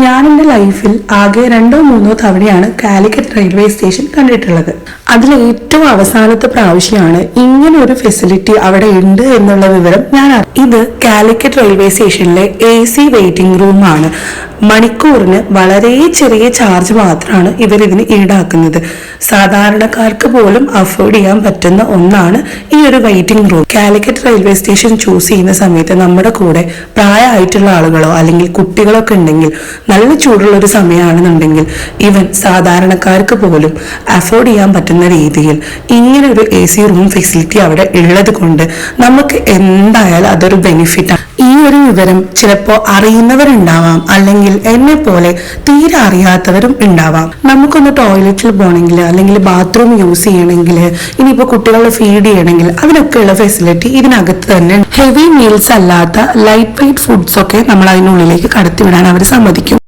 ഞാൻ എൻ്റെ ലൈഫിൽ ആകെ 2-3 തവണയാണ് കാലിക്കറ്റ് റെയിൽവേ സ്റ്റേഷൻ കണ്ടിട്ടുള്ളത്. അതിൽ ഏറ്റവും അവസാനത്തെ പ്രാവശ്യമാണ് ഇങ്ങനെ ഒരു ഫെസിലിറ്റി അവിടെ ഉണ്ട് എന്നുള്ള വിവരം ഞാൻ ഇത് കാലിക്കറ്റ് റെയിൽവേ സ്റ്റേഷനിലെ AC വെയിറ്റിംഗ് റൂം ആണ്. മണിക്കൂറിന് വളരെ ചെറിയ ചാർജ് മാത്രമാണ് ഇവരിതിന് ഈടാക്കുന്നത്. സാധാരണക്കാർക്ക് പോലും അഫോർഡ് ചെയ്യാൻ പറ്റുന്ന ഒന്നാണ് ഈ ഒരു waiting room. Calicut railway station choose ചെയ്യുന്ന സമയത്ത് നമ്മുടെ കൂടെ പ്രായമായിട്ടുള്ള ആളുകളോ അല്ലെങ്കിൽ കുട്ടികളൊക്കെ ഉണ്ടെങ്കിൽ, നല്ല ചൂടുള്ള ഒരു സമയമാണെന്നുണ്ടെങ്കിൽ ഈവൻ സാധാരണക്കാർക്ക് പോലും അഫോർഡ് ചെയ്യാൻ പറ്റുന്ന രീതിയിൽ ഇങ്ങനെ ഒരു AC റൂം ഫെസിലിറ്റി അവിടെ ഉള്ളത് കൊണ്ട് നമുക്ക് എന്തായാലും അതൊരു ബെനിഫിറ്റാണ്. ഈ ഒരു വിവരം ചിലപ്പോൾ അറിയുന്നവരുണ്ടാവാം, അല്ലെങ്കിൽ എന്നെ പോലെ തീരെ അറിയാത്തവരും ഉണ്ടാവാം. നമുക്കൊന്ന് ടോയ്ലറ്റിൽ പോകണമെങ്കിൽ അല്ലെങ്കിൽ ബാത്റൂം യൂസ് ചെയ്യണമെങ്കിൽ, ഇനിയിപ്പോൾ കുട്ടികളെ ഫീഡ് ചെയ്യണമെങ്കിൽ അതിനൊക്കെയുള്ള ഫെസിലിറ്റി ഇതിനകത്ത് തന്നെ. ഹെവി മീൽസ് അല്ലാത്ത ലൈറ്റ് വെയിറ്റ് ഫുഡ്സ് ഒക്കെ നമ്മൾ അതിനുള്ളിലേക്ക് കടത്തിവിടാൻ അവർ സമ്മതിക്കും.